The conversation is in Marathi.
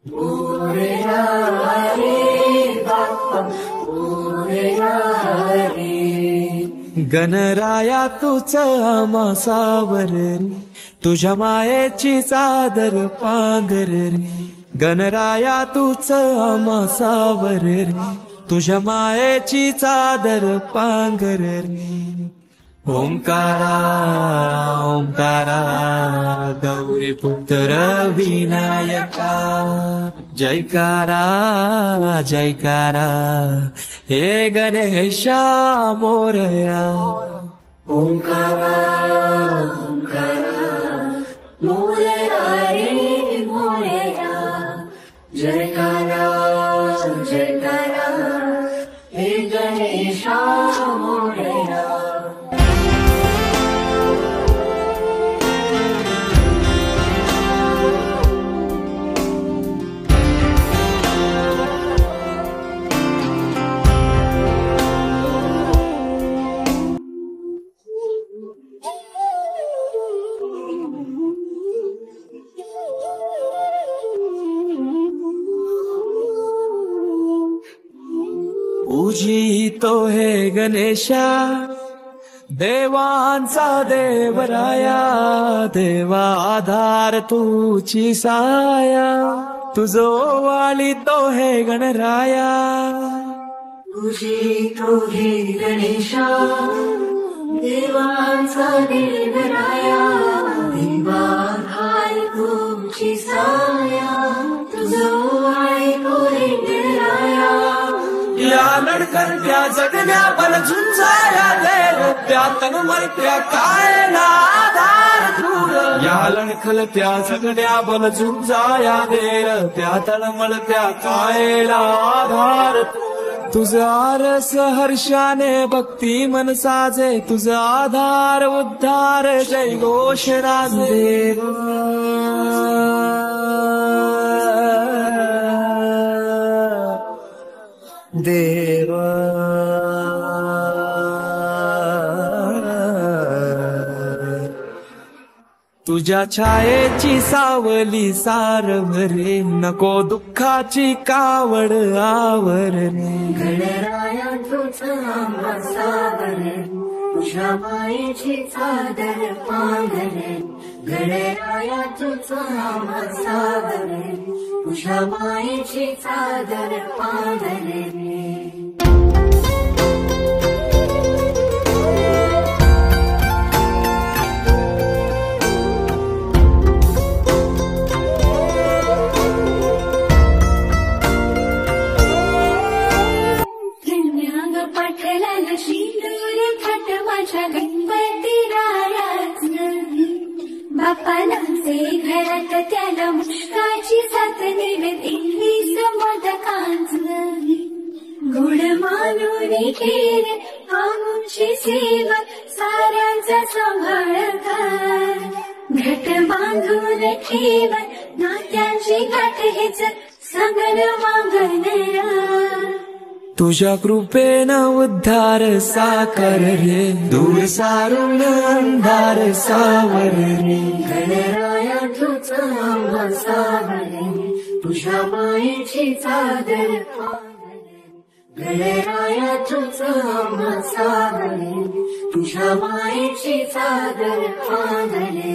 मोरया रे बाप्पा मोरया रे। गणराया तूच आम्हा सावर रे, तुझ्या मायेची चादर पांघर रे। गणराया तूच आम्हा सावर रे, तुझ्या मायेची चादर पांघर रे। ओंकारा ओंकारा गौरीपुत्र विनायका, जयकारा जयकारा हे गणेशा मोरया। ओंकारा ओंकारा मोरया रे मोरया, जयकारा जयकारा हे गणेशा मोरया। पूजितो हे गणेशा देवांचा देवराया, देवा आधार तुझी साया, तुझो वाळीतो हे गणराया। पूजितो हे गणेशा देवांचा देवराया, देवा आधार तुझी साया, तुझो वाळीतो हे गणराया। या लडकत्या जगण्या बल झुंजाया देव, त्या तनमरत्या कायला आधार तूर। या लडकत्या जगण्या बल झुंजाया देव, त्या तनमरत्या कायला आधार तूर। तुझा आरस हर्षाने भक्ती मन साजे, तुझा आधार उद्धार जय घोष राजे। देव तुझ्या छायेची सावली सारभरे, नको दुःखाची कावड आवरणे। गणराया तुझ आम्हा सावरे, तुझ्या मायेची चादर पांघरे। गणराया तुझ आम्हा सावरे, तुझ्या मायेची चादर पांघरे। पठलाल शिंदूर थाट माझ्या गणपती रायाच, बापानाचे घरात त्याला मुष्काची साथ निवेद 21 मोदकांच। गुड मानून खेर आमुची सेवा, साऱ्यांचा सांभाळ कर। घट बांधून ठेव नात्यांची गाठ हेच सगळ मागणं। तुझ्या कृपेनं उद्धार साकर रे, दूर सारून अंधार सावर रे। गणराया तुझ आम्हा सावरे, तुझ्या मायेची चादर पांघरे। गणराया तुझ आम्हा सावरे, तुझ्या मायेची चादर पांघरे।